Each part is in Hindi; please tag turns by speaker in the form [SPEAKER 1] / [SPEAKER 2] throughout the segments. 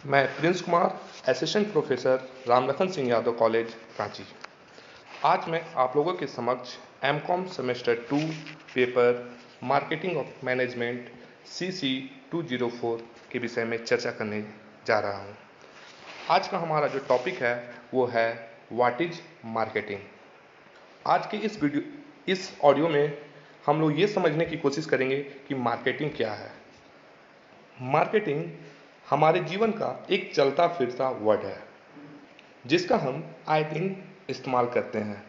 [SPEAKER 1] मैं Prince Kumar, assistant professor Ramlakhan Singh Yadav college Ranchi. आज मैं आप लोगों के समक्ष MCom semester 2 paper marketing of management CC 204 के विषय में चर्चा करने जा रहा हूं। आज का हमारा जो टॉपिक है वो है व्हाट इज मार्केटिंग। आज के इस ऑडियो में हम लोग ये समझने की कोशिश करेंगे कि मार्केटिंग क्या है। मार्केटिंग हमारे जीवन का एक चलता फिरता वर्ड है जिसका हम आए दिन इस्तेमाल करते हैं।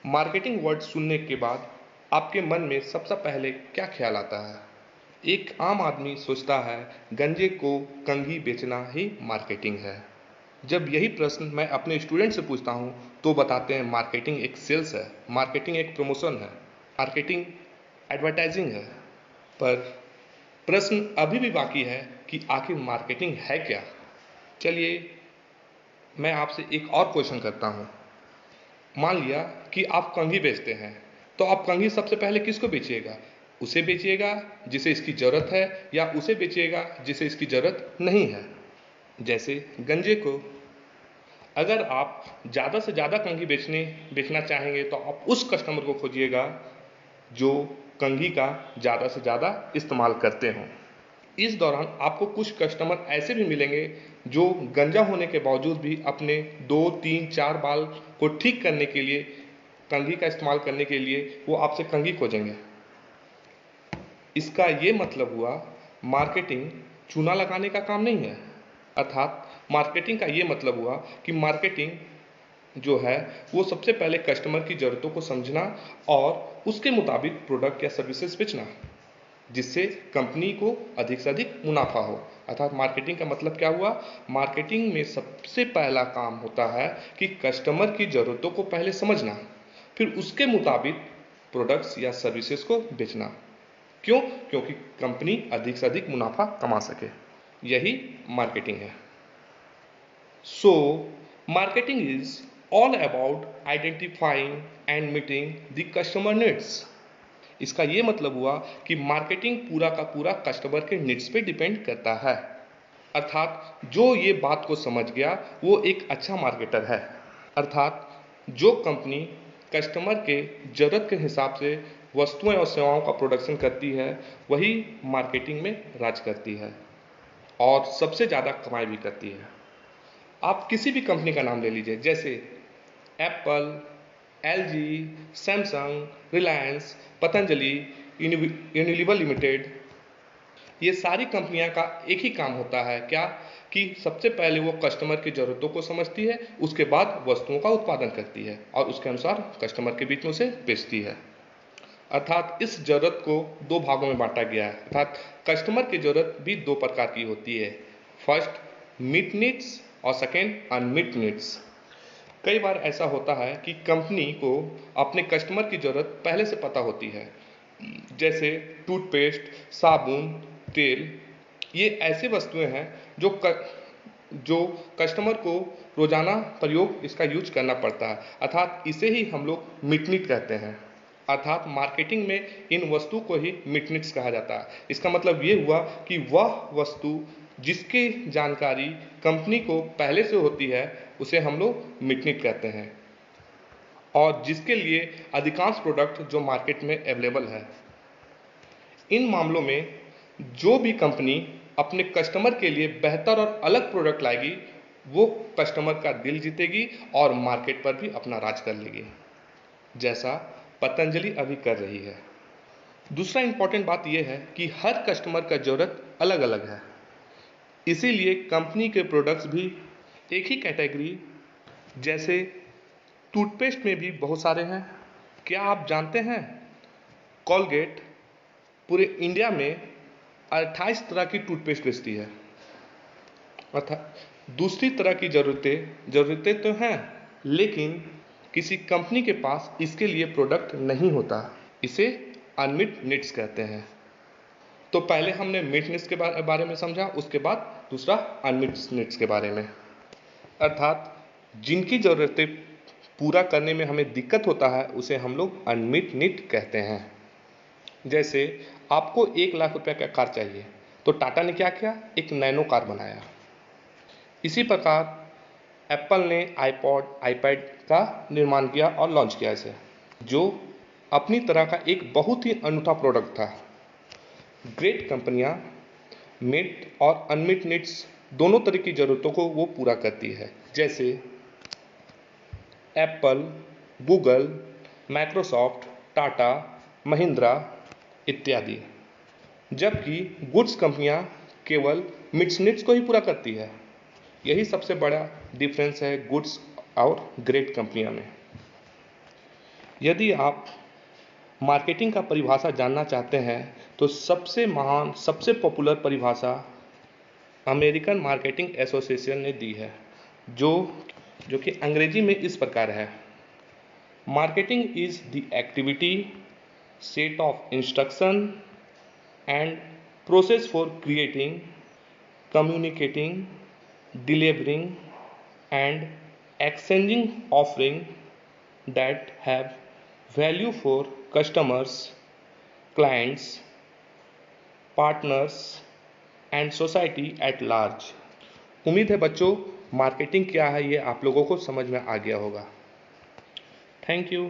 [SPEAKER 1] मार्केटिंग वर्ड सुनने के बाद आपके मन में सबसे पहले क्या ख्याल आता है? एक आम आदमी सोचता है गंजे को कंघी बेचना ही मार्केटिंग है। जब यही प्रश्न मैं अपने स्टूडेंट से पूछता हूँ तो बताते हैं मार्केटिंग एक सेल्स है, मार्केटिंग एक प्रमोशन है, मार्केटिंग एडवर्टाइजिंग है। पर प्रश्न अभी भी बाकी है कि आखिर मार्केटिंग है क्या। चलिए मैं आपसे एक और क्वेश्चन करता हूँ। मान लिया कि आप कंघी बेचते हैं तो आप कंघी सबसे पहले किसको बेचिएगा? उसे बेचिएगा जिसे इसकी ज़रूरत है या उसे बेचिएगा जिसे इसकी ज़रूरत नहीं है? जैसे गंजे को अगर आप ज़्यादा से ज़्यादा कंघी बेचना चाहेंगे तो आप उस कस्टमर को खोजिएगा जो कंघी का ज़्यादा से ज़्यादा इस्तेमाल करते हों। इस दौरान आपको कुछ कस्टमर ऐसे भी मिलेंगे जो गंजा होने के बावजूद भी अपने 2, 3, 4 बाल को ठीक करने के लिए, कंघी का इस्तेमाल करने के लिए वो आपसे कंघी खोजेंगे। इसका ये मतलब हुआ मार्केटिंग चूना लगाने का काम नहीं है। अर्थात मार्केटिंग का ये मतलब हुआ कि मार्केटिंग जो है वो सबसे पहले कस्टमर की ज़रूरतों को समझना और उसके मुताबिक प्रोडक्ट या सर्विसेज बेचना जिससे कंपनी को अधिक से अधिक मुनाफा हो। अर्थात मार्केटिंग का मतलब क्या हुआ? मार्केटिंग में सबसे पहला काम होता है कि कस्टमर की ज़रूरतों को पहले समझना, फिर उसके मुताबिक प्रोडक्ट्स या सर्विसेज को बेचना। क्यों? क्योंकि कंपनी अधिक से अधिक मुनाफा कमा सके। यही मार्केटिंग है। So marketing is all about identifying and meeting the customer needs. इसका ये मतलब हुआ कि मार्केटिंग पूरा का पूरा कस्टमर के नीड्स पे डिपेंड करता है। अर्थात जो ये बात को समझ गया वो एक अच्छा मार्केटर है। अर्थात जो कंपनी कस्टमर के ज़रूरत के हिसाब से वस्तुएं और सेवाओं का प्रोडक्शन करती है वही मार्केटिंग में राज करती है और सबसे ज़्यादा कमाई भी करती है। आप किसी भी कंपनी का नाम ले लीजिए, जैसे Apple, LG, Samsung, Reliance, Patanjali, Unilever limited. ये सारी कंपनियां का एक ही काम होता है क्या? कि सबसे पहले वो कस्टमर की ज़रूरतों को समझती है, उसके बाद वस्तुओं का उत्पादन करती है और उसके अनुसार कस्टमर के बीच में उसे बेचती है। अर्थात इस ज़रूरत को दो भागों में बांटा गया है। अर्थात कस्टमर की ज़रूरत भी दो प्रकार की होती है। फर्स्ट मीट नीड्स और सेकेंड अनमीट नीड्स। कई बार ऐसा होता है कि कंपनी को अपने कस्टमर की ज़रूरत पहले से पता होती है, जैसे टूथपेस्ट, साबुन, तेल। ये ऐसे वस्तुएं हैं जो कस्टमर को रोज़ाना प्रयोग इसका यूज करना पड़ता है। अर्थात इसे ही हम लोग मिटनिट कहते हैं। अर्थात मार्केटिंग में इन वस्तु को ही मिटनिट्स कहा जाता है। इसका मतलब ये हुआ कि वह वस्तु जिसकी जानकारी कंपनी को पहले से होती है उसे हम लोग मिटनिट कहते हैं और जिसके लिए अधिकांश प्रोडक्ट जो मार्केट में अवेलेबल है। इन मामलों में जो भी कंपनी अपने कस्टमर के लिए बेहतर और अलग प्रोडक्ट लाएगी वो कस्टमर का दिल जीतेगी और मार्केट पर भी अपना राज कर लेगी, जैसा पतंजलि अभी कर रही है। दूसरा इंपॉर्टेंट बात यह है कि हर कस्टमर का ज़रूरत अलग अलग है, इसीलिए कंपनी के प्रोडक्ट्स भी एक ही कैटेगरी, जैसे टूथपेस्ट में भी बहुत सारे हैं। क्या आप जानते हैं कोलगेट पूरे इंडिया में 28 तरह की टूथपेस्ट बेचती है। अर्थात दूसरी तरह की ज़रूरतें तो हैं, लेकिन किसी कंपनी के पास इसके लिए प्रोडक्ट नहीं होता। इसे अनमिट नीड्स कहते हैं। तो पहले हमने मिट नीड्स के बारे में समझा, उसके बाद दूसरा अनमिट नीड्स के बारे में। अर्थात जिनकी ज़रूरतें पूरा करने में हमें दिक्कत होता है उसे हम लोग अनमिट नीड कहते हैं। जैसे आपको 1 लाख रुपए का कार चाहिए तो टाटा ने क्या किया? एक नैनो कार बनाया। इसी प्रकार एप्पल ने आईपॉड, आईपैड का निर्माण किया और लॉन्च किया इसे, जो अपनी तरह का एक बहुत ही अनूठा प्रोडक्ट था। ग्रेट कंपनियां मेट और अनमेट नीड्स दोनों तरह की ज़रूरतों को वो पूरा करती है, जैसे Apple, Google, Microsoft, Tata, Mahindra इत्यादि। जबकि गुड्स कंपनियां केवल मिड्स नीड्स को ही पूरा करती है। यही सबसे बड़ा डिफरेंस है गुड्स और ग्रेट कंपनियां में। यदि आप मार्केटिंग का परिभाषा जानना चाहते हैं तो सबसे महान, सबसे पॉपुलर परिभाषा अमेरिकन मार्केटिंग एसोसिएशन ने दी है, जो कि अंग्रेजी में इस प्रकार है: marketing is the activity, set of instruction and process for creating, communicating, delivering and exchanging offering that have value for customers, clients, partners and society at large। उम्मीद है बच्चों, मार्केटिंग क्या है ये आप लोगों को समझ में आ गया होगा। Thank you.